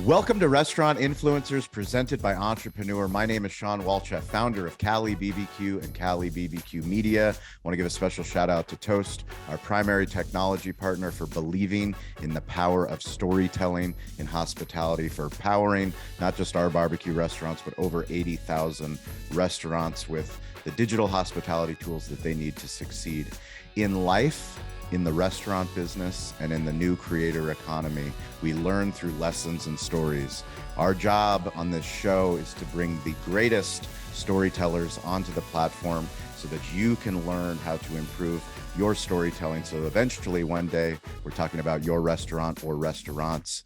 Welcome to Restaurant Influencers presented by Entrepreneur. My name is Sean Walchef, founder of Cali BBQ and Cali BBQ Media. I want to give a special shout out to Toast, our primary technology partner, for believing in the power of storytelling in hospitality, for powering not just our barbecue restaurants, but over 80,000 restaurants with the digital hospitality tools that they need to succeed in life. In the restaurant business and in the new creator economy, we learn through lessons and stories. Our job on this show is to bring the greatest storytellers onto the platform so that you can learn how to improve your storytelling. So eventually one day we're talking about your restaurant or restaurants.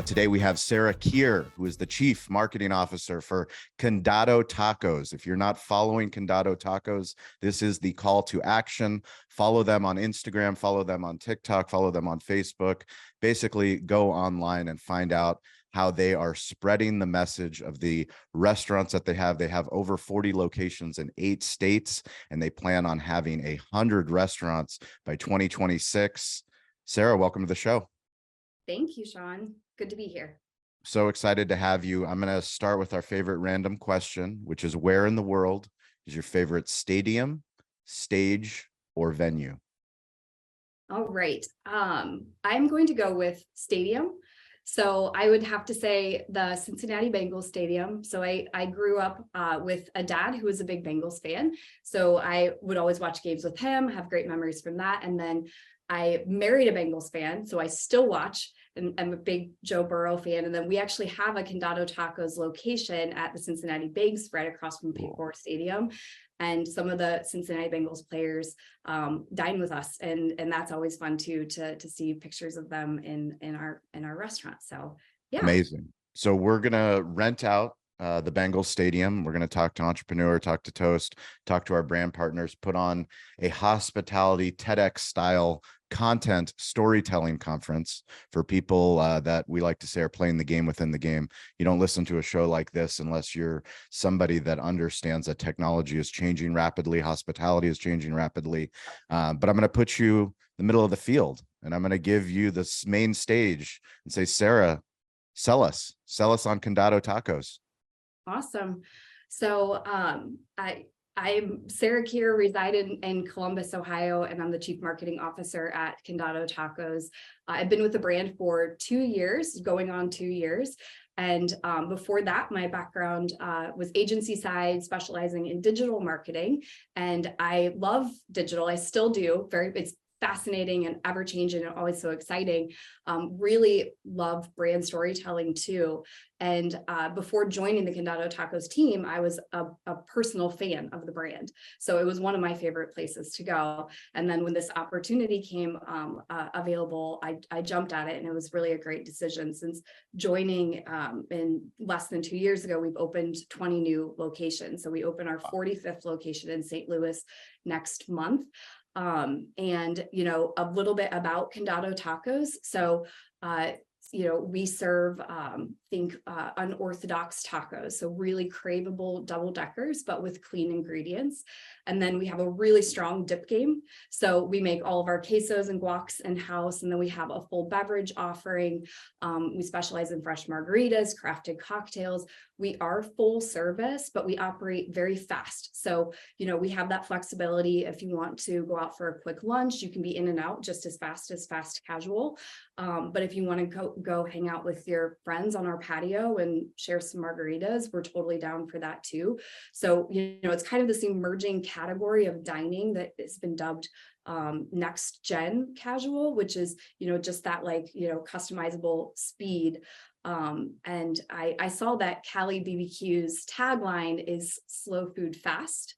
Today we have Sarah Kier, who is the Chief Marketing Officer for Condado Tacos. If you're not following Condado Tacos, this is the call to action. Follow them on Instagram, follow them on TikTok, follow them on Facebook. Basically go online and find out how they are spreading the message of the restaurants that they have. They have over 40 locations in 8 states, and they plan on having 100 restaurants by 2026. Sarah, welcome to the show. Thank you, Sean. Good to be here. So excited to have you. I'm going to start with our favorite random question, which is where in the world is your favorite stadium, stage, or venue? All right. I'm going to go with stadium. So I would have to say the Cincinnati Bengals Stadium. So I grew up with a dad who was a big Bengals fan. So I would always watch games with him, have great memories from that. And then I married a Bengals fan, so I still watch, and I'm a big Joe Burrow fan. And then we actually have a Condado Tacos location at the Cincinnati Banks right across from Paycor Stadium. And some of the Cincinnati Bengals players dine with us, and that's always fun too, to see pictures of them in our restaurant. So yeah, amazing. So we're gonna rent out the Bengals Stadium. We're gonna talk to Entrepreneur, talk to Toast, talk to our brand partners, put on a hospitality TEDx style content storytelling conference for people that we like to say are playing the game within the game. You don't listen to a show like this unless you're somebody that understands that technology is changing rapidly, hospitality is changing rapidly. But I'm going to put you in the middle of the field, and I'm going to give you this main stage and say, Sarah, sell us on Condado Tacos. awesome. So I'm Sarah Kier, reside in Columbus, Ohio, and I'm the Chief Marketing Officer at Condado Tacos. I've been with the brand for 2 years, going on 2 years. And before that, my background was agency side, specializing in digital marketing. And I love digital. I still do. It's fascinating and ever changing and always so exciting. Really love brand storytelling too. And before joining the Condado Tacos team, I was a personal fan of the brand. So it was one of my favorite places to go. And then when this opportunity came available, I jumped at it, and it was really a great decision. Since joining in less than 2 years ago, we've opened 20 new locations. So we open our 45th location in St. Louis next month. And, you know, a little bit about Condado Tacos. So, you know, we serve, unorthodox tacos. So really craveable double deckers, but with clean ingredients. And then we have a really strong dip game. So we make all of our quesos and guacs in-house. And then we have a full beverage offering. We specialize in fresh margaritas, crafted cocktails. We are full service, but we operate very fast. So, you know, we have that flexibility. If you want to go out for a quick lunch, you can be in and out just as fast casual. But if you want to go hang out with your friends on our patio and share some margaritas, we're totally down for that too. So, you know, it's kind of this emerging category of dining that has been dubbed next gen casual, which is, you know, just that, like, you know, customizable speed. And I saw that Cali BBQ's tagline is slow food fast.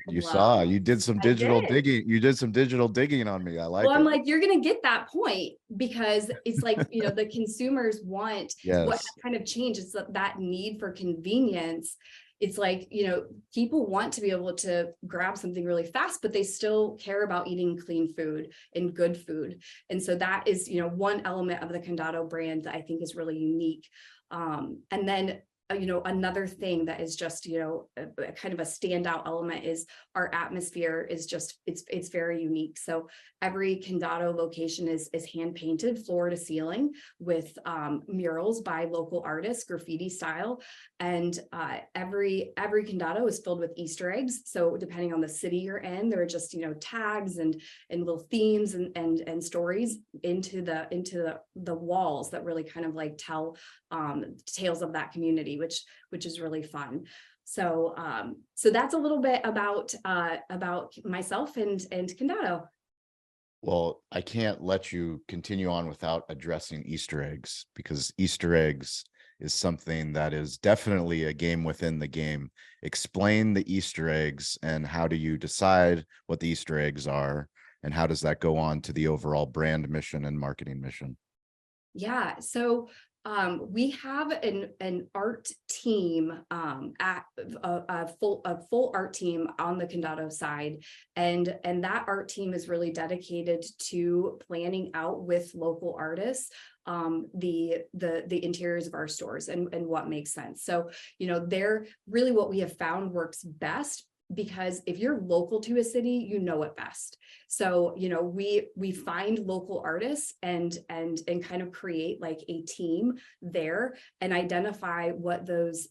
You did some digital digging. You did some digital digging on me. I like it. Well, I'm like, you're going to get that point, because it's like, you know, the consumers want what kind of change. It's that need for convenience. It's like, you know, people want to be able to grab something really fast, but they still care about eating clean food and good food. And so that is, you know, one element of the Condado brand that I think is really unique. And then another thing that is just, a kind of a standout element is our atmosphere is just, it's very unique. So every Condado location is hand painted floor to ceiling with murals by local artists, graffiti style. And every Condado is filled with Easter eggs. So depending on the city you're in, there are just, tags and little themes and stories into the walls that really kind of like tell tales of that community, which is really fun. So so that's a little bit about myself and Condado. Well, I can't let you continue on without addressing Easter eggs, because Easter eggs is something that is definitely a game within the game. Explain the Easter eggs, and how do you decide what the Easter eggs are, and how does that go on to the overall brand mission and marketing mission? Yeah, so we have an art team at a full art team on the Condado side, and that art team is really dedicated to planning out with local artists the interiors of our stores and what makes sense. So they're really what we have found works best, because if you're local to a city, you know it best. So, we find local artists and kind of create like a team there and identify what those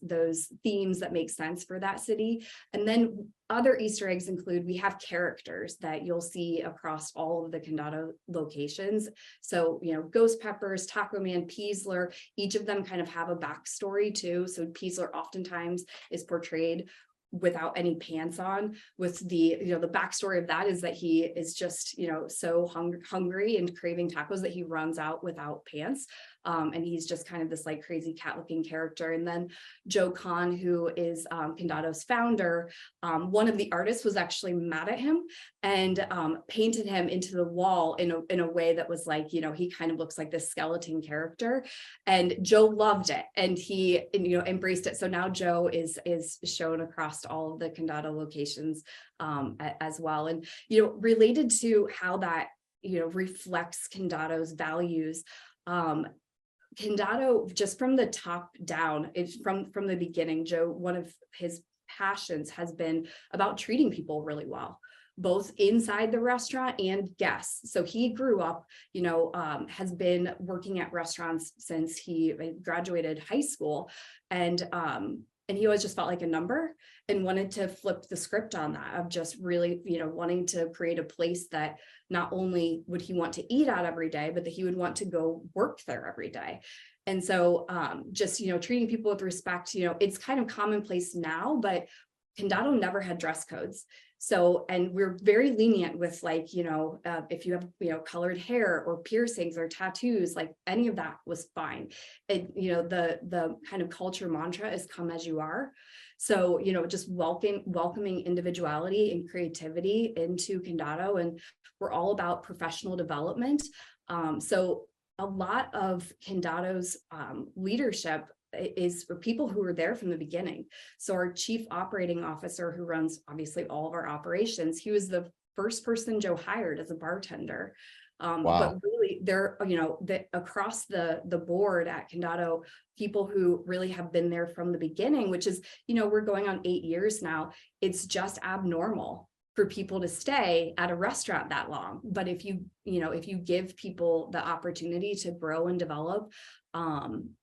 themes that make sense for that city. And then other Easter eggs include, we have characters that you'll see across all of the Condado locations. So, Ghost Peppers, Taco Man, Peasler, each of them kind of have a backstory too. So Peasler oftentimes is portrayed without any pants on, with the backstory of that is that he is just so hungry and craving tacos that he runs out without pants, and he's just kind of this like crazy cat looking character. And then Joe Kahn, who is Condado's founder, one of the artists was actually mad at him and painted him into the wall in a way that was like, he kind of looks like this skeleton character, and Joe loved it and he embraced it. So now Joe is shown across all of the Condado locations as well. And related to how that reflects Condado's values, Condado, just from the top down, it's from the beginning, Joe, one of his passions has been about treating people really well, both inside the restaurant and guests. So he grew up, has been working at restaurants since he graduated high school, and he always just felt like a number and wanted to flip the script on that, of just really, wanting to create a place that not only would he want to eat out every day, but that he would want to go work there every day. And so just, treating people with respect, it's kind of commonplace now, but Condado never had dress codes. So, and we're very lenient with like, if you have, colored hair or piercings or tattoos, like any of that was fine. And, the kind of culture mantra is come as you are. So, just welcoming individuality and creativity into Condado. And we're all about professional development. So a lot of Condado's leadership is for people who were there from the beginning. So our chief operating officer, who runs obviously all of our operations, he was the first person Joe hired as a bartender. Wow. But really there, across the board at Condado, people who really have been there from the beginning, which is, we're going on 8 years now. It's just abnormal for people to stay at a restaurant that long. But if you give people the opportunity to grow and develop,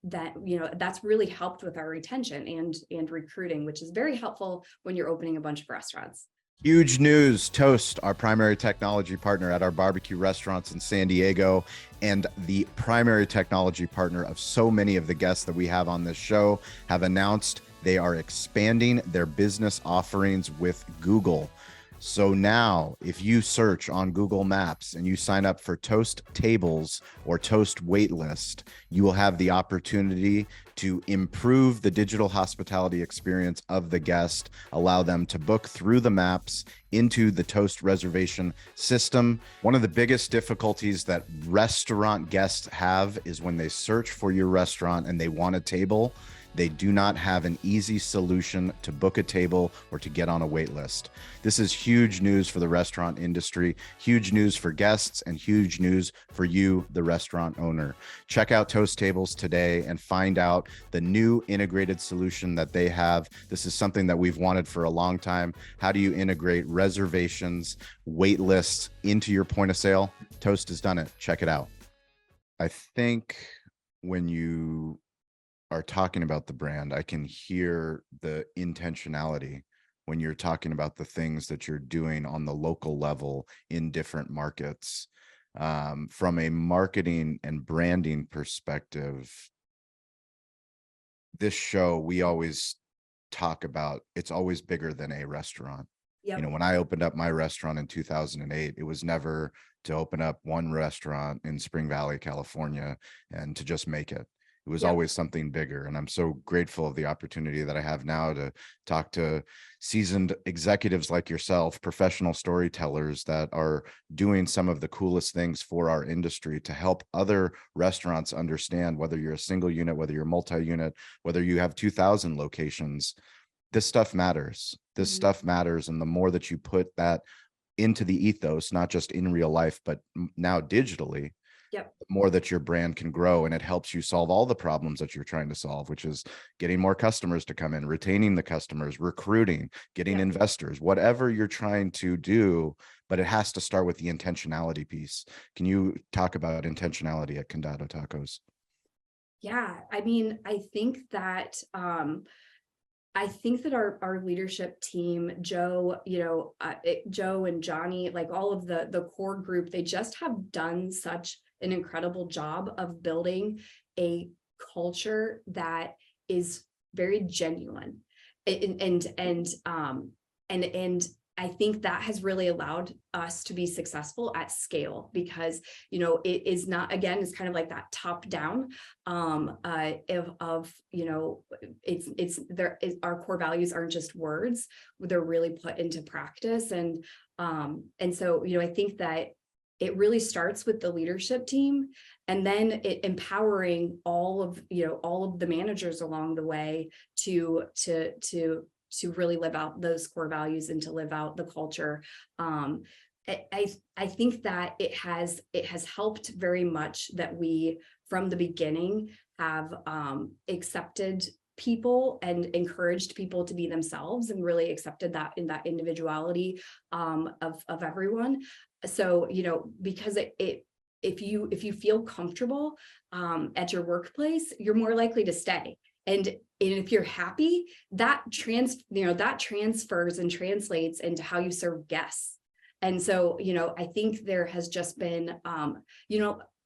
that's really helped with our retention and recruiting, which is very helpful when you're opening a bunch of restaurants. Huge news. Toast, our primary technology partner at our barbecue restaurants in San Diego, and the primary technology partner of so many of the guests that we have on this show, have announced they are expanding their business offerings with Google. So now if you search on Google Maps and you sign up for Toast Tables or Toast Waitlist, you will have the opportunity to improve the digital hospitality experience of the guest, allow them to book through the maps into the Toast reservation system. One of the biggest difficulties that restaurant guests have is when they search for your restaurant and they want a table, They do not have an easy solution to book a table or to get on a wait list. This is huge news for the restaurant industry, huge news for guests, and huge news for you, the restaurant owner. Check out Toast Tables today and find out the new integrated solution that they have. This is something that we've wanted for a long time. How do you integrate reservations, wait lists into your point of sale? Toast has done it. Check it out. I think when you are talking about the brand, I can hear the intentionality when you're talking about the things that you're doing on the local level in different markets. From a marketing and branding perspective, this show, we always talk about it's always bigger than a restaurant. Yep. You know, when I opened up my restaurant in 2008, it was never to open up one restaurant in Spring Valley, California, and to just make it. It was Yep. always something bigger. And I'm so grateful of the opportunity that I have now to talk to seasoned executives like yourself, professional storytellers that are doing some of the coolest things for our industry to help other restaurants understand, whether you're a single unit, whether you're multi-unit, whether you have 2,000 locations, this stuff matters. This stuff matters. And the more that you put that into the ethos, not just in real life, but now digitally, Yep. the more that your brand can grow, and it helps you solve all the problems that you're trying to solve, which is getting more customers to come in, retaining the customers, recruiting, getting investors, whatever you're trying to do, but it has to start with the intentionality piece. Can you talk about intentionality at Condado Tacos? Yeah, I mean, I think that our leadership team, Joe, Joe and Johnny, like all of the core group, they just have done such an incredible job of building a culture that is very genuine. And I think that has really allowed us to be successful at scale because, it is not, again, it's kind of like that top down our core values aren't just words, they're really put into practice. And so, I think that it really starts with the leadership team and then it empowering all of the managers along the way to really live out those core values and to live out the culture. I think that it has helped very much that we, from the beginning, have accepted people and encouraged people to be themselves and really accepted that in that individuality of everyone. So, because if you feel comfortable at your workplace, you're more likely to stay. And if you're happy, that transfers and translates into how you serve guests. And so, I think there has just been, and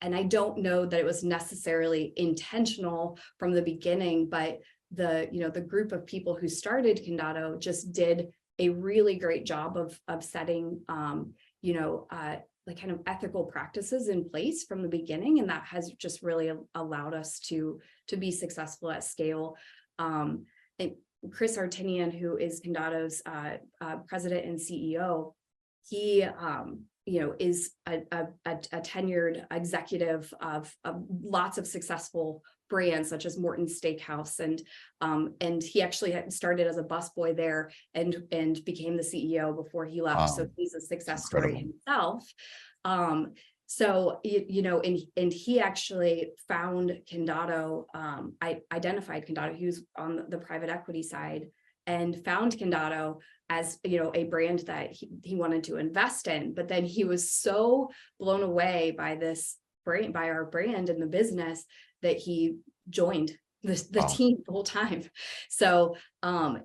I don't know that it was necessarily intentional from the beginning, but the group of people who started Condado just did a really great job of setting, like kind of ethical practices in place from the beginning. And that has just really allowed us to be successful at scale. And Chris Artinian, who is Condado's president and CEO, he is a tenured executive of lots of successful brands such as Morton's Steakhouse, and he actually had started as a busboy there and became the CEO before he left. Wow. So he's a success Incredible. story himself. So, and he actually found Condado, I identified Condado, he was on the private equity side, and found Condado as, a brand that he wanted to invest in. But then he was so blown away by this brand, by our brand and the business, that he joined the team full time. So, I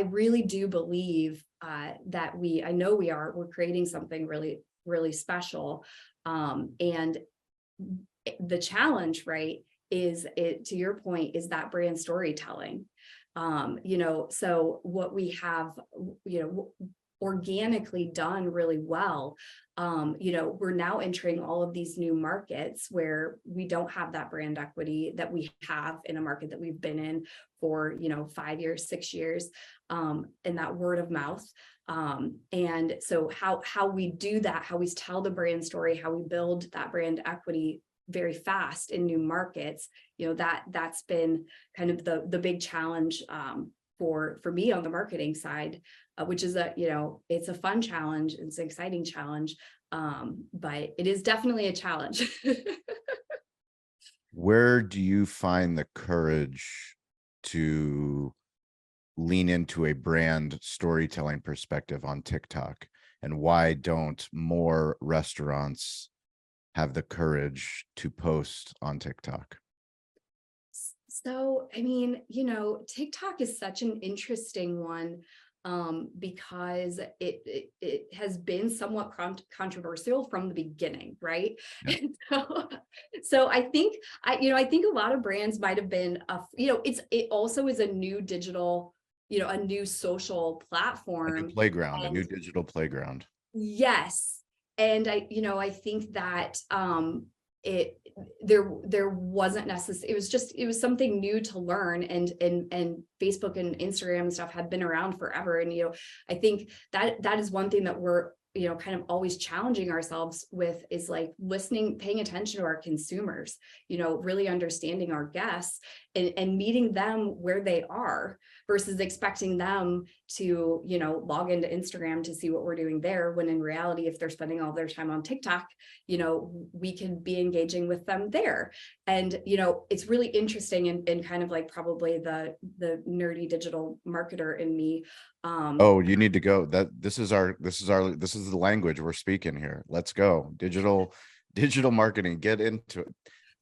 really do believe that we're creating something really, really special. And the challenge, right, to your point, is that brand storytelling. So what we have, organically done really well, we're now entering all of these new markets where we don't have that brand equity that we have in a market that we've been in for, 5 years, 6 years, and that word of mouth. And so how we do that, how we tell the brand story, how we build that brand equity very fast in new markets, that's been kind of the big challenge for me on the marketing side, which is it's a fun challenge, it's an exciting challenge, but it is definitely a challenge. Where do you find the courage to lean into a brand storytelling perspective on TikTok? And why don't more restaurants have the courage to post on TikTok? So, I mean, TikTok is such an interesting one, because it has been somewhat controversial from the beginning, right? Yeah. And so I think I think a lot of brands might have been it also is a new digital, a new social A new platform. playground, a new And digital playground. yes. And I think that it there wasn't necessary, it was something new to learn, and Facebook and Instagram and stuff had been around forever. And I think that is one thing that we're kind of always challenging ourselves with, is like listening, paying attention to our consumers, really understanding our guests, and meeting them where they are, versus expecting them to, log into Instagram to see what we're doing there, when in reality, if they're spending all their time on TikTok, we can be engaging with them there. And, it's really interesting, and kind of like probably the nerdy digital marketer in me. Oh, you need to go. This is the language we're speaking here. Let's go. Digital marketing, get into it.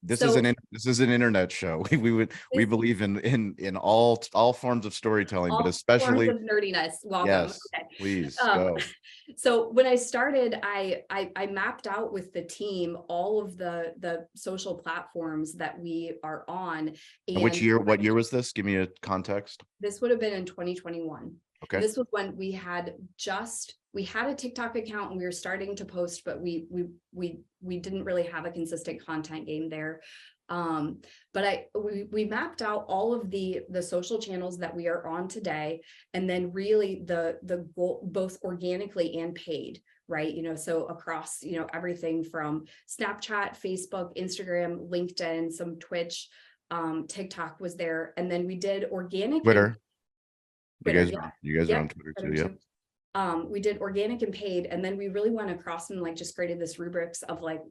This is an internet show. We believe in all forms of storytelling, but all forms especially, of nerdiness. Welcome. yes, Okay. please go. So when I started, I mapped out with the team all of the social platforms that we are on. And what year was this? Give me a context. This would have been in 2021. Okay. This was when we had a TikTok account, and we were starting to post, but we didn't really have a consistent content game there. But we mapped out all of the social channels that we are on today, and then really the goal, both organically and paid, right? So across, everything from Snapchat, Facebook, Instagram, LinkedIn, some Twitch, TikTok was there. And then we did organic Twitter. Twitter, You guys are on Twitter too. Yeah. We did organic and paid, and then we really went across and like just created this rubrics of like,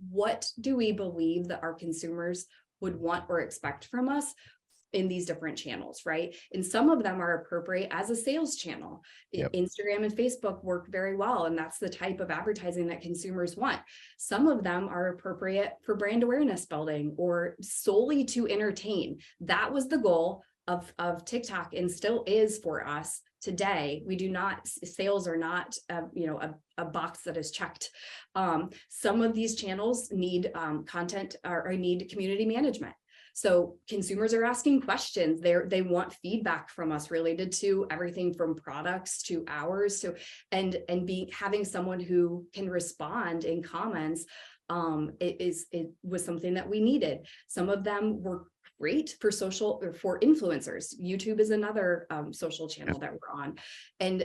what do we believe that our consumers would want or expect from us in these different channels, right? And some of them are appropriate as a sales channel. Yep. Instagram and Facebook work very well, and that's the type of advertising that consumers want. Some of them are appropriate for brand awareness building or solely to entertain. That was the goal of TikTok, and still is for us today. We do not, sales are not a box that is checked. Some of these channels need content or need community management. So consumers are asking questions. They want feedback from us related to everything from products to hours to and having someone who can respond in comments. It was something that we needed. Some of them were great for social or for influencers. YouTube is another social channel that we're on, and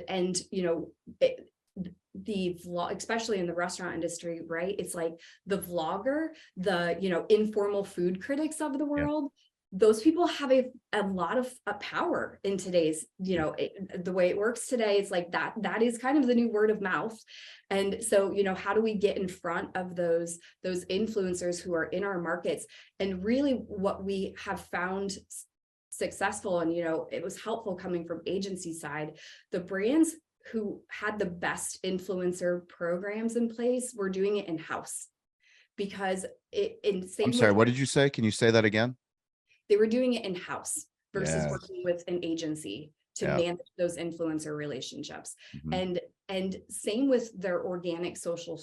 the vlog, especially in the restaurant industry, right? It's like the vlogger, the informal food critics of the world. Those people have a lot of power in today's, the way it works today. It's like that is kind of the new word of mouth. And so, how do we get in front of those influencers who are in our markets? And really what we have found successful, and, it was helpful coming from agency side, the brands who had the best influencer programs in place were doing it in-house, because I'm sorry, what did you say? Can you say that again? They were doing it in-house versus Yes. working with an agency to manage those influencer relationships. Mhm. And same with their organic social.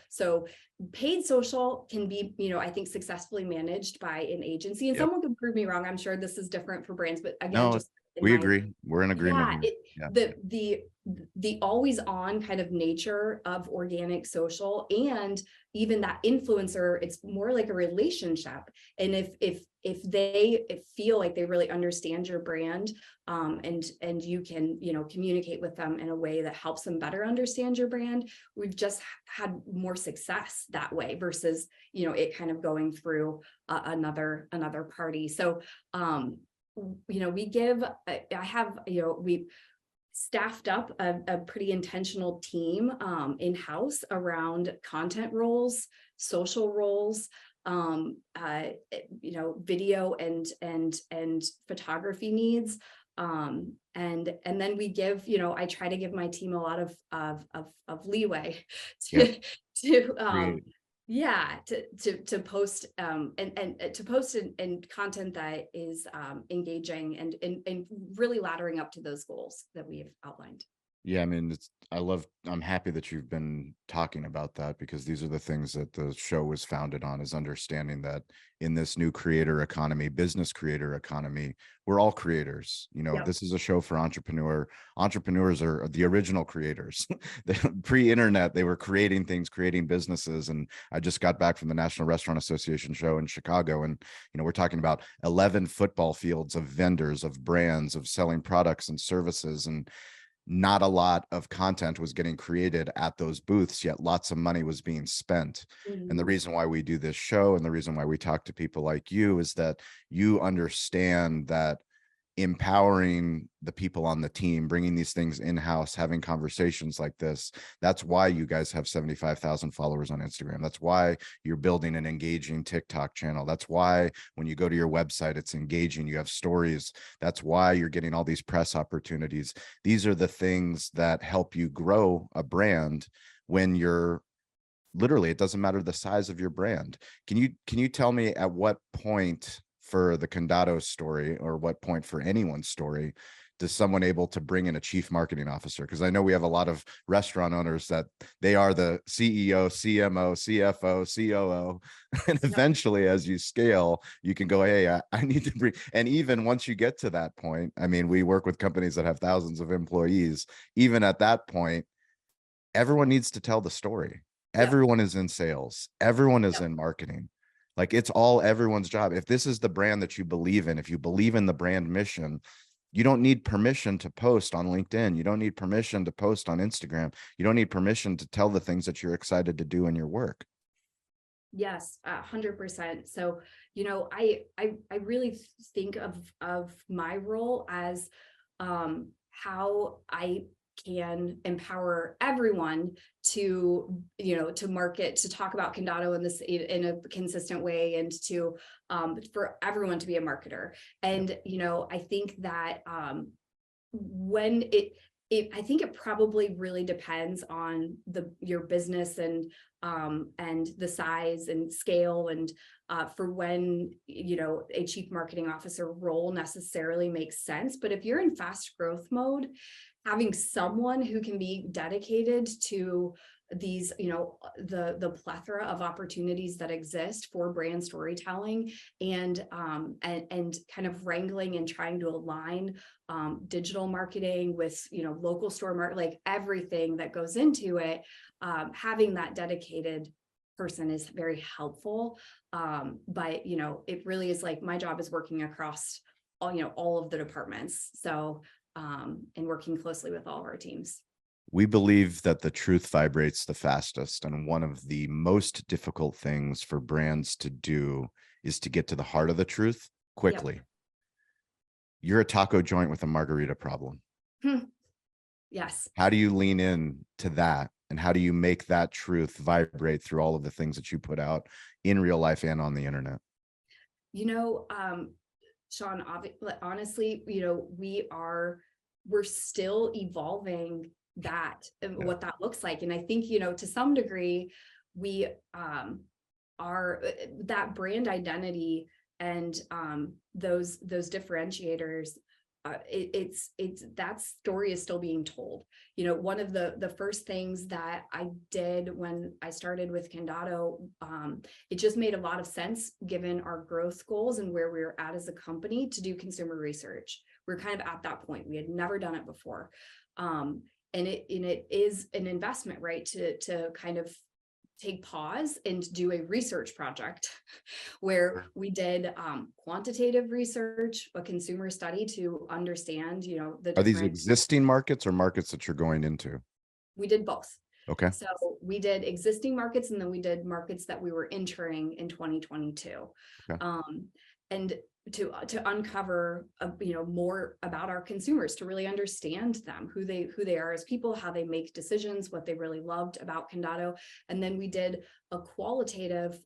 So paid social can be, I think successfully managed by an agency, and someone can prove me wrong. I'm sure this is different for brands, but again, No, just in We my agree. We're in agreement yeah, here. it Yeah. the always on kind of nature of organic social, and even that influencer, it's more like a relationship. And if they feel like they really understand your brand, and you can, communicate with them in a way that helps them better understand your brand, we've just had more success that way versus, it kind of going through another party. So we give, I have, we staffed up a pretty intentional team in-house around content roles, social roles, video and photography needs. And then we give, I try to give my team a lot of leeway Yep. to Create. yeah, to post and to post and content that is engaging and really laddering up to those goals that we have outlined. Yeah, I mean, I'm happy that you've been talking about that, because these are the things that the show was founded on, is understanding that in this new creator economy, business creator economy, we're all creators. Yep. This is a show for entrepreneurs are the original creators. Pre-internet, they were creating things, creating businesses. And I just got back from the National Restaurant Association show in Chicago. And, we're talking about 11 football fields of vendors, of brands, of selling products and services. And not a lot of content was getting created at those booths, yet lots of money was being spent. And the Mhm. reason why we do this show, and the reason why we talk to people like you, is that you understand that empowering the people on the team, bringing these things in-house, having conversations like this, that's why you guys have 75,000 followers on Instagram. That's why you're building an engaging TikTok channel. That's why when you go to your website, it's engaging, you have stories. That's why you're getting all these press opportunities. These are the things that help you grow a brand. When you're literally, it doesn't matter the size of your brand. Can you tell me at what point for the Condado story, or what point for anyone's story, does someone able to bring in a chief marketing officer? Because I know we have a lot of restaurant owners that they are the CEO, CMO, CFO, COO. And eventually, as you scale, you can go, hey, I need to bring, and even once you get to that point, I mean, we work with companies that have thousands of employees. Even at that point, everyone needs to tell the story. Yep. Everyone is in sales. Everyone is Yep. in marketing. Like, it's all everyone's job. If this is the brand that you believe in, if you believe in the brand mission, you don't need permission to post on LinkedIn. You don't need permission to post on Instagram. You don't need permission to tell the things that you're excited to do in your work. Yes, 100%. So, I really think of my role as how I can empower everyone to, to market, to talk about Condado in a consistent way, and to for everyone to be a marketer. And, I think that when I think it probably really depends on your business and the size and scale, and for when a chief marketing officer role necessarily makes sense. But if you're in fast growth mode, having someone who can be dedicated to these, the plethora of opportunities that exist for brand storytelling, and kind of wrangling and trying to align digital marketing with, local store market, like everything that goes into it, having that dedicated person is very helpful. But it really is like my job is working across all of the departments. So and working closely with all of our teams. We believe that the truth vibrates the fastest. And one of the most difficult things for brands to do is to get to the heart of the truth quickly. Yep. You're a taco joint with a margarita problem. Yes. How do you lean in to that? And how do you make that truth vibrate through all of the things that you put out in real life and on the internet? Sean, honestly, we're still evolving that, what that looks like. And I think, to some degree, we are that brand identity and those differentiators that story is still being told. You know, one of the first things that I did when I started with Condado, it just made a lot of sense given our growth goals and where we were at as a company to do consumer research. We're kind of at that point. We had never done it before. And it is an investment, right? To kind of take pause and do a research project where we did quantitative research, a consumer study to understand, you know, the Are these different, existing markets or markets that you're going into? we did both. Okay. So we did existing markets and then we did markets that we were entering in 2022. Okay. And to uncover you know, more about our consumers, to really understand them, who they are as people, how they make decisions, what they really loved about Condado. And then we did a qualitative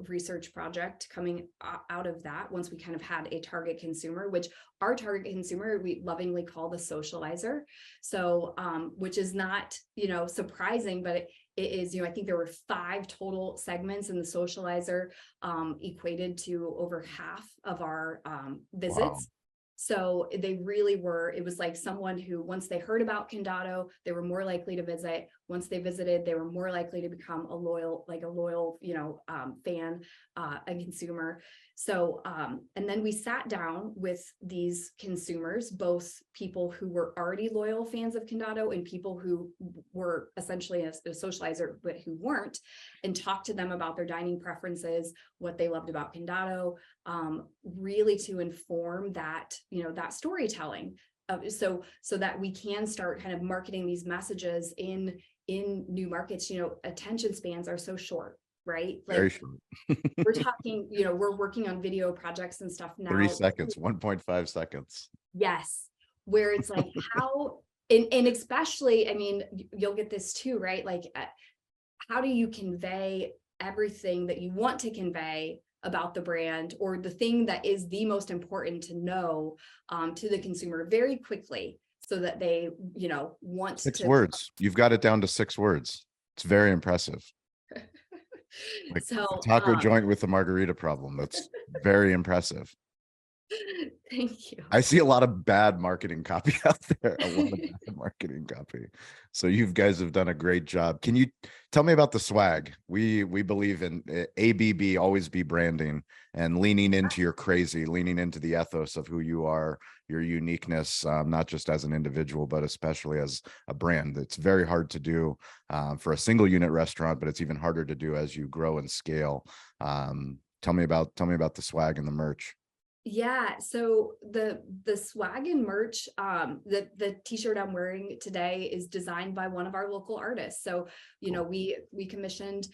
research project coming out of that once we kind of had a target consumer, which our target consumer we lovingly call the socializer. So which is not, you know, surprising, but it is, you know, I think there were 5 total segments in the socializer, equated to over half of our visits. Wow. So they really were, it was like someone who, once they heard about Condado, they were more likely to visit. Once they visited, they were more likely to become a loyal, you know, fan, a consumer. So, and then we sat down with these consumers, both people who were already loyal fans of Condado and people who were essentially a socializer, but who weren't, and talked to them about their dining preferences, what they loved about Condado, really to inform that, you know, that storytelling. So that we can start kind of marketing these messages in new markets. You know, attention spans are so short, right? Like, Very short. we're talking, you know, we're working on video projects and stuff now. 3 seconds, 1.5 seconds. Yes. Where it's like how, and especially, I mean, you'll get this too, right? Like, how do you convey everything that you want to convey about the brand, or the thing that is the most important to know to the consumer very quickly, so that they, you know, want 6 to. words. You've got it down to 6 words. It's very impressive. Like So a taco joint with a margarita problem. That's very impressive. thank you. I see a lot of bad marketing copy out there, a lot of bad marketing copy. So you guys have done a great job. Can you tell me about the swag? We believe in ABB, always be branding, and leaning into your crazy, leaning into the ethos of who you are, your uniqueness, not just as an individual, but especially as a brand. It's very hard to do for a single unit restaurant, but it's even harder to do as you grow and scale. Tell me about the swag and the merch. Yeah, so the swag and merch, the t-shirt I'm wearing today is designed by one of our local artists. So, you know, we commissioned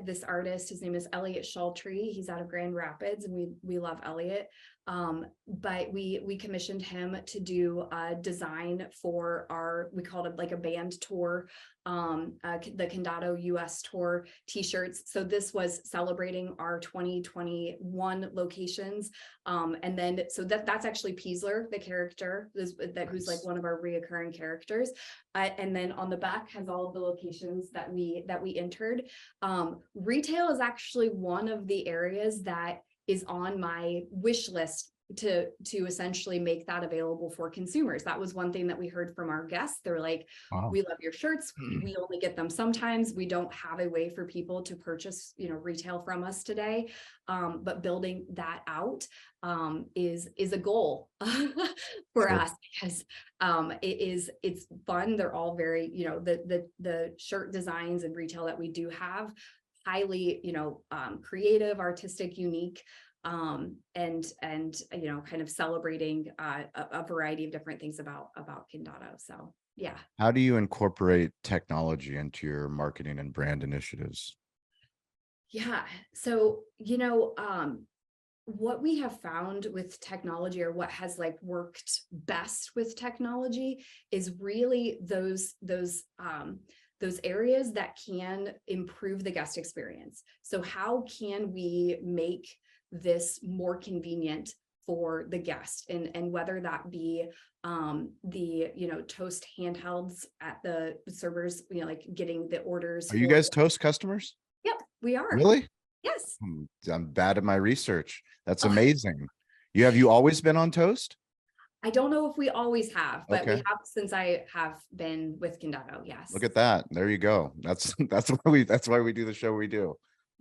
this artist. His name is Elliot Shaltree. He's out of Grand Rapids, and we love Elliot. But we commissioned him to do a design for we called it like a band tour, the Condado US tour t-shirts. So this was celebrating our 2021 locations. And then, so that's actually Peasler, the character who's like one of our reoccurring characters. And then on the back has all of the locations that we entered. Retail is actually one of the areas that is on my wish list to essentially make that available for consumers. That was one thing that we heard from our guests. They're like, wow, we love your shirts. We only get them sometimes. We don't have a way for people to purchase, you know, retail from us today. But building that out is a goal for us, because it's fun. They're all very, you know, the shirt designs and retail that we do have, highly, you know, creative, artistic, unique, and you know, kind of celebrating a variety of different things about Condado. So yeah. How do you incorporate technology into your marketing and brand initiatives? Yeah, so, you know, what we have found with technology, or what has like worked best with technology, is really those areas that can improve the guest experience. So how can we make this more convenient for the guest, and whether that be the, you know, Toast handhelds at the servers, you know, like getting the orders. Are you guys Toast customers? Yep, we are. Really? Yes. I'm bad at my research. That's amazing. You always been on Toast? I don't know if we always have, but we Okay. have since I have been with Condado. Look Yes. at that. There you go. That's why we do the show we do.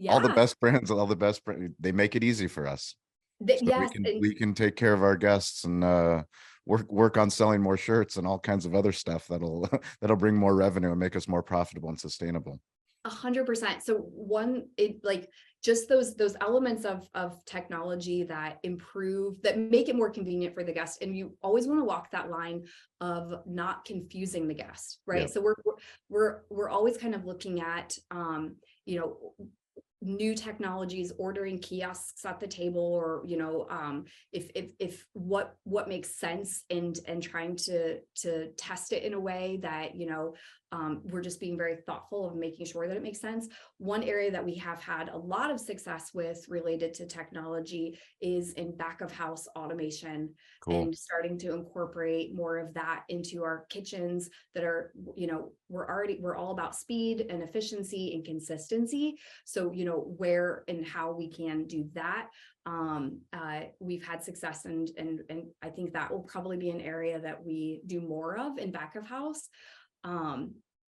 All the Yeah. best brands, all the best they make it easy for us. So we Yes. can And we can take care of our guests and work on selling more shirts and all kinds of other stuff that'll that'll bring more revenue and make us more profitable and sustainable. 100%. So it like just those elements of technology that improve, that make it more convenient for the guest. And you always want to walk that line of not confusing the guest, right? Yep. So we're always kind of looking at you know, new technologies, ordering kiosks at the table, or if what makes sense, and trying to test it in a way that we're just being very thoughtful of making sure that it makes sense. One area that we have had a lot of success with related to technology is in back of house automation, Cool. and starting to incorporate more of that into our kitchens that are, we're all about speed and efficiency and consistency. So, where and how we can do that. We've had success, and I think that will probably be an area that we do more of in back of house.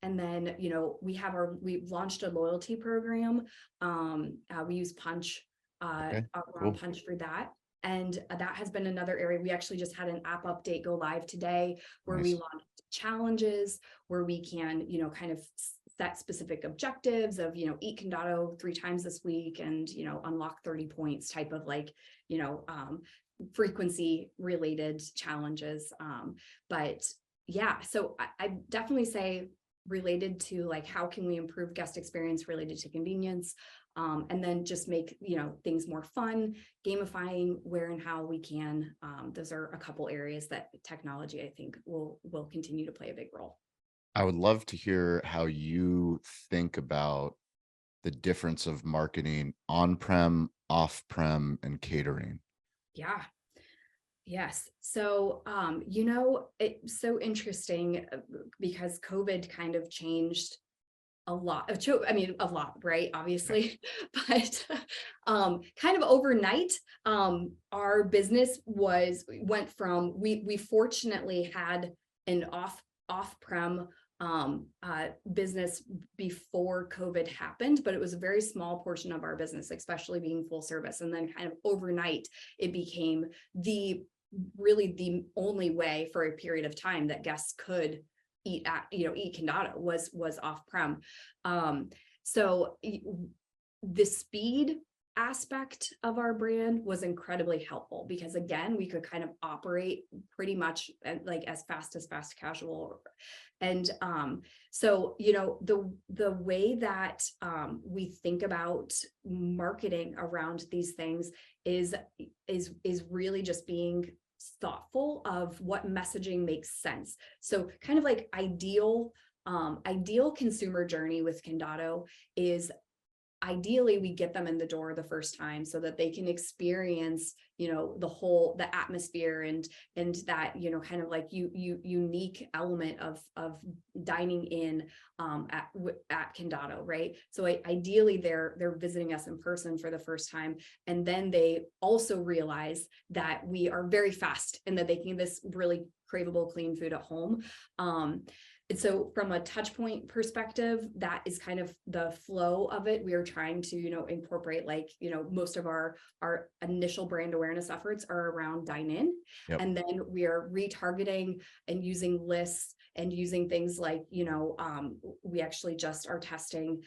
And then, we've launched a loyalty program. We use Punch, Okay. around Cool. Punch for that. And that has been another area. We actually just had an app update go live today, where we Nice. launched challenges where we can, kind of set specific objectives of, eat Condado 3 times this week, and, unlock 30 points type of frequency related challenges. But yeah, so I definitely say, related to like, how can we improve guest experience related to convenience, and then just make things more fun, gamifying where and how we can. Those are a couple areas that technology, I think, will continue to play a big role. I would love to hear how you think about the difference of marketing on-prem, off-prem, and catering. Yeah. Yes. So, it's so interesting, because COVID kind of changed a lot of, I mean, a lot, right? Obviously, but kind of overnight, our business went from, we fortunately had an off-prem business before COVID happened, but it was a very small portion of our business, especially being full service. And then kind of overnight, it became really the only way for a period of time that guests could eat Condado was off-prem. So the speed aspect of our brand was incredibly helpful, because again, we could kind of operate pretty much like as fast casual. And so the way that we think about marketing around these things is really just being thoughtful of what messaging makes sense. So kind of like ideal consumer journey with Condado is, ideally we get them in the door the first time so that they can experience the atmosphere and that kind of like unique element of dining in at Condado, right? So ideally they're visiting us in person for the first time, and then they also realize that we are very fast and that they can get this really craveable clean food at home. And so from a touch point perspective, that is kind of the flow of it. We are trying to, incorporate most of our initial brand awareness efforts are around dine in. Yep. And then we are retargeting and using lists and using things like, we actually just are testing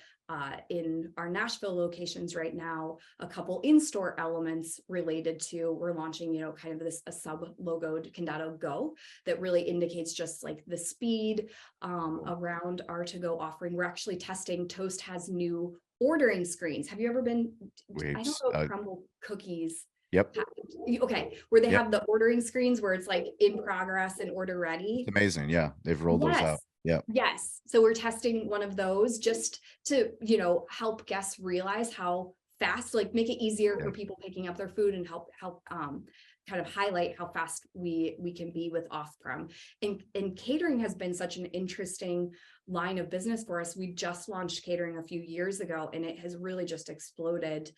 in our Nashville locations right now, a couple in-store elements related to, we're launching, kind of this a sub-logoed Condado Go that really indicates just like the speed around our to-go offering. We're actually testing, Toast has new ordering screens. Have you ever been, I don't know, Crumble Cookies? Yep. Okay, where they Yep. have the ordering screens where it's like in progress and order ready. It's amazing. Yeah. They've rolled those out. Yeah. Yes. So we're testing one of those just to, help guests realize how fast, like make it easier for people picking up their food, and help kind of highlight how fast we can be with off-prem. And catering has been such an interesting line of business for us. We just launched catering a few years ago, and it has really just exploded.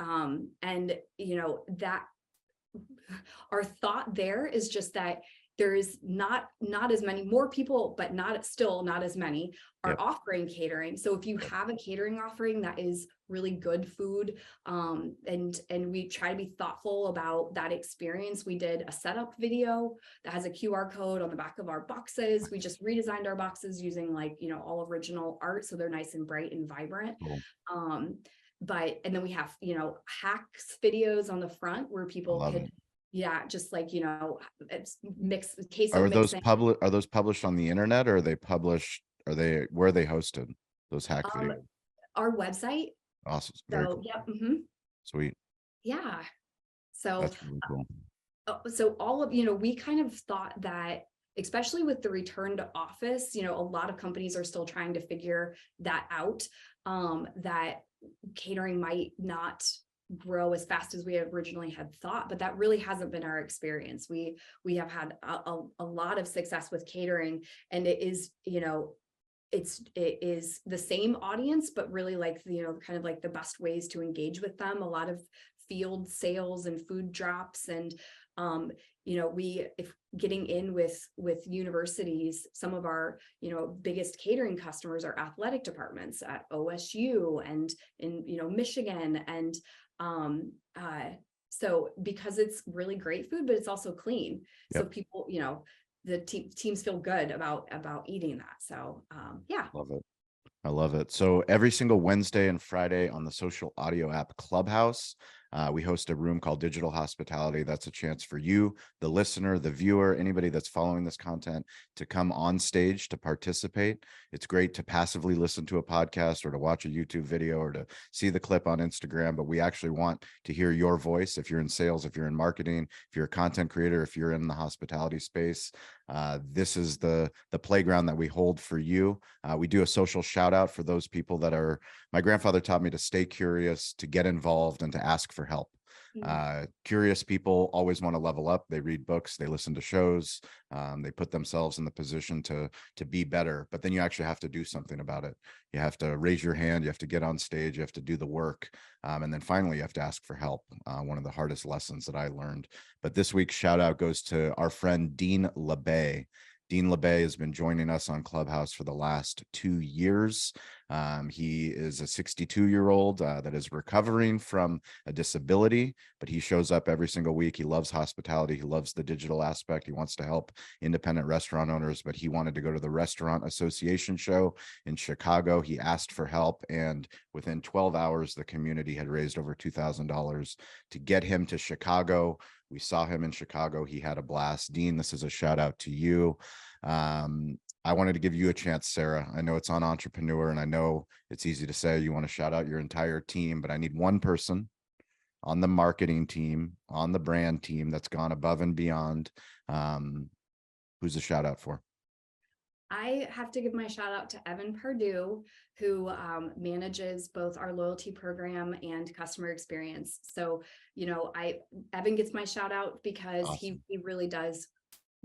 And that our thought there is just that there is not as many more people, but not as many are Yep. offering catering. So if you Yep. have a catering offering that is really good food, and we try to be thoughtful about that experience. We did a setup video that has a QR code on the back of our boxes. We just redesigned our boxes using all original art, so they're nice and bright and vibrant. Cool. And then we have hacks videos on the front where I people love could, it. yeah, just it's mix queso Are those mixing. are those published on the internet, or are they published? Where are they hosted? Those hack um videos. our website. Awesome. Very So cool. yep. Sweet. Yeah. So That's really cool. so all of, we kind of thought that, especially with the return to office, a lot of companies are still trying to figure that out, that catering might not grow as fast as we originally had thought, but that really hasn't been our experience. We have had a lot of success with catering, and it is, it is the same audience, but really kind of like the best ways to engage with them. A lot of field sales and food drops, and if getting in with universities, some of our biggest catering customers are athletic departments at OSU and in Michigan, and so because it's really great food, but it's also clean, so Yep. people, the teams feel good about eating that. So yeah. Love it. I love it. So every single Wednesday and Friday on the social audio app Clubhouse, we host a room called Digital Hospitality. That's a chance for you, the listener, the viewer, anybody that's following this content, to come on stage to participate. It's great to passively listen to a podcast or to watch a YouTube video or to see the clip on Instagram, but we actually want to hear your voice. If you're in sales, if you're in marketing, if you're a content creator, if you're in the hospitality space, this is the playground that we hold for you. We do a social shout out for those people that are, my grandfather taught me to stay curious, to get involved, and to ask for help. Curious people always want to level up. They read books, they listen to shows, they put themselves in the position to be better, but then you actually have to do something about it. You have to raise your hand, you have to get on stage, you have to do the work, and then finally you have to ask for help. One of the hardest lessons that I learned. But this week's shout out goes to our friend Dean LeBay. Dean LeBay has been joining us on Clubhouse for the last 2 years. He is a 62-year-old that is recovering from a disability, but he shows up every single week. He loves hospitality. He loves the digital aspect. He wants to help independent restaurant owners, but he wanted to go to the Restaurant Association show in Chicago. He asked for help, and within 12 hours, the community had raised over $2,000 to get him to Chicago. We saw him in Chicago. He had a blast. Dean, this is a shout out to you. I wanted to give you a chance, Sarah. I know it's on Entrepreneur, and I know it's easy to say you want to shout out your entire team, but I need one person on the marketing team, on the brand team that's gone above and beyond. Who's a shout out for? I have to give my shout out to Evan Pardue, who manages both our loyalty program and customer experience. So, Evan gets my shout out because Awesome. he really does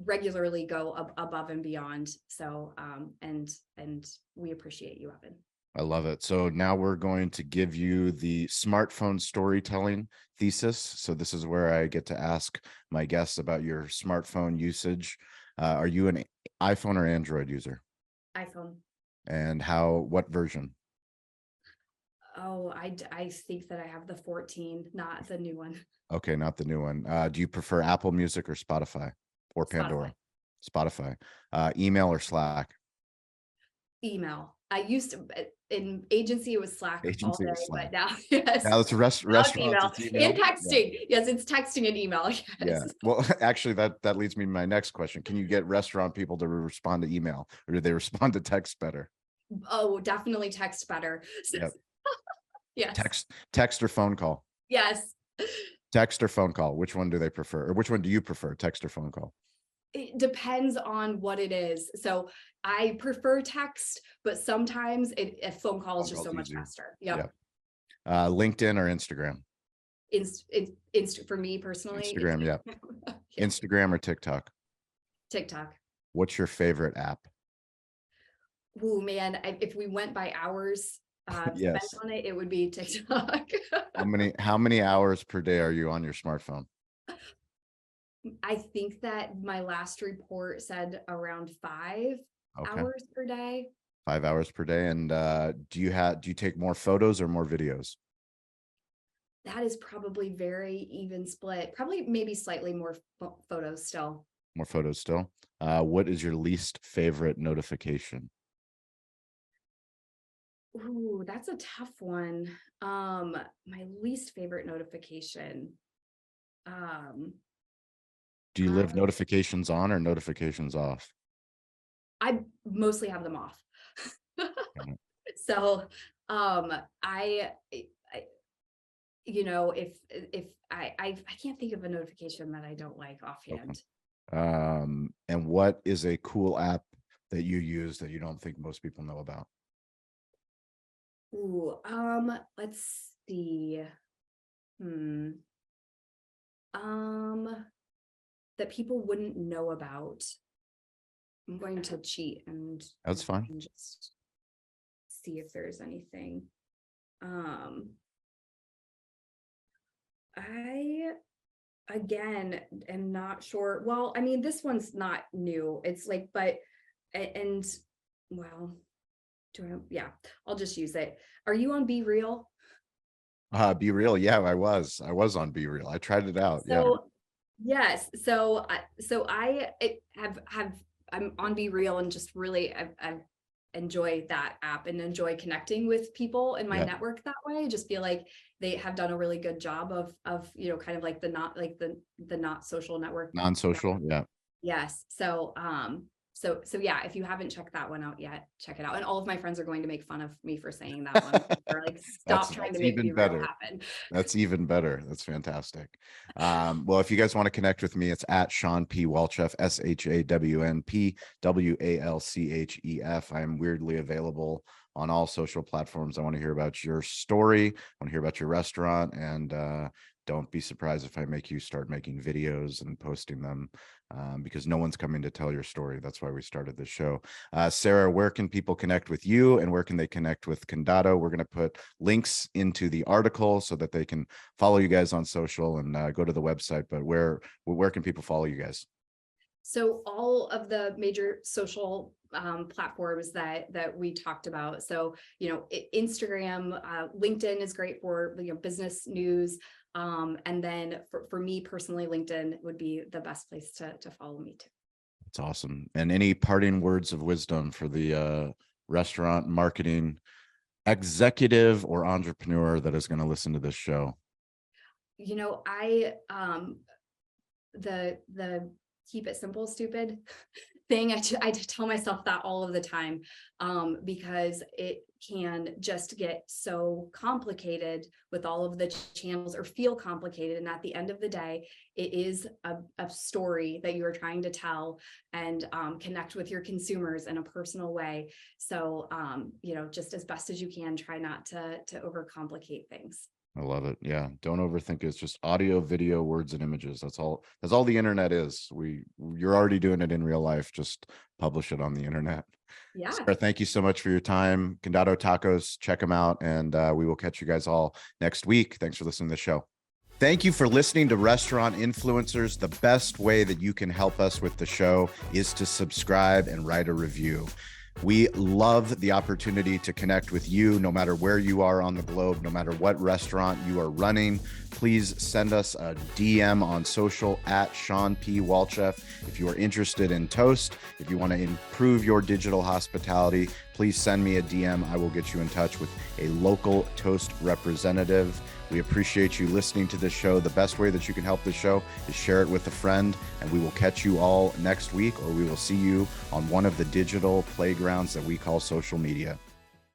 regularly go above and beyond. So, and we appreciate you, Evan. I love it. So now we're going to give you the smartphone storytelling thesis. So this is where I get to ask my guests about your smartphone usage. Are you an iPhone or Android user? iPhone. And what version? Oh, I think that I have the 14, not the new one. Okay, not the new one. Do you prefer Apple Music or Spotify or Pandora? Spotify. Email or Slack? Email. I used to, in agency, it was Slack all day, but now, yes. Now it's Now it's restaurants. email It's email. and texting. Yeah. Yes, it's texting and email. Yes. Yeah. Well, actually, that leads me to my next question. Can you get restaurant people to respond to email, or do they respond to text better? Oh, definitely text better. Yep. Yes. Text or phone call? Yes. Text or phone call? Which one do they prefer, or which one do you prefer, text or phone call? It depends on what it is. So I prefer text, but sometimes a phone call is just so much faster. Yep. LinkedIn or Instagram? For me personally. Instagram, yeah. Instagram or TikTok? TikTok. What's your favorite app? Oh man, if we went by hours Yes. spent on it, it would be TikTok. How many hours per day are you on your smartphone? I think that my last report said around 5 Okay. hours per day. 5 hours per day. And do you take more photos or more videos? That is probably very even split, probably maybe slightly more photos still. More photos still. What is your least favorite notification? Ooh, that's a tough one. My least favorite notification. Um, Do you live I notifications on or notifications off? I mostly have them off. Mhm. So, um, I if I can't think of a notification that I don't like Okay. offhand. And what is a cool app that you use that you don't think most people know about? Ooh, let's see. Hmm. Um, that people wouldn't know about. I'm going to cheat That's fine. and just see if there's anything. Um, I again am not sure. Well, I mean, this one's not new. It's like, but and well, yeah, I'll just use it. Are you on Be Real? Be Real. Yeah, I was on Be Real. I tried it out. Yeah. So yes, have I'm on Be Real and just really I've enjoy that app and enjoy connecting with people in my Yeah. network that way. Just feel like they have done a really good job of kind of like the not social network. Non-social. Yeah. Yes. So yeah, if you haven't checked that one out yet, check it out. And all of my friends are going to make fun of me for saying that one. They're like, stop trying to That's make even Be Real better. happen. That's even better. That's fantastic. Well, if you guys want to connect with me, it's at Sean P. Walchef, ShawnPWalchef. I am weirdly available on all social platforms. I want to hear about your story. I want to hear about your restaurant, and don't be surprised if I make you start making videos and posting them, because no one's coming to tell your story. That's why we started this show. Sarah, where can people connect with you and where can they connect with Condado? We're going to put links into the article so that they can follow you guys on social and go to the website. But where can people follow you guys? So all of the major social platforms that we talked about. So, Instagram, LinkedIn is great for, business news. And then for me personally, LinkedIn would be the best place to follow me to. It's awesome. And any parting words of wisdom for the restaurant marketing executive or entrepreneur that is going to listen to this show? I the keep it simple, stupid thing. I tell myself that all of the time, because it can just get so complicated with all of the channels or feel complicated. And at the end of the day, it is a story that you are trying to tell and connect with your consumers in a personal way. So, just as best as you can, try not to overcomplicate things. I love it. Yeah. Don't overthink it. It's just audio, video, words, and images. That's all the internet is. You're already doing it in real life. Just publish it on the internet. Yeah. Sarah, thank you so much for your time. Condado Tacos, check them out. And we will catch you guys all next week. Thanks for listening to the show. Thank you for listening to Restaurant Influencers. The best way that you can help us with the show is to subscribe and write a review. We love the opportunity to connect with you no matter where you are on the globe, no matter what restaurant you are running. Please send us a DM on social at Sean P. Walchef. If you are interested in Toast, if you want to improve your digital hospitality, please send me a DM. I will get you in touch with a local Toast representative. We appreciate you listening to this show. The best way that you can help this show is share it with a friend, and we will catch you all next week, or we will see you on one of the digital playgrounds that we call social media.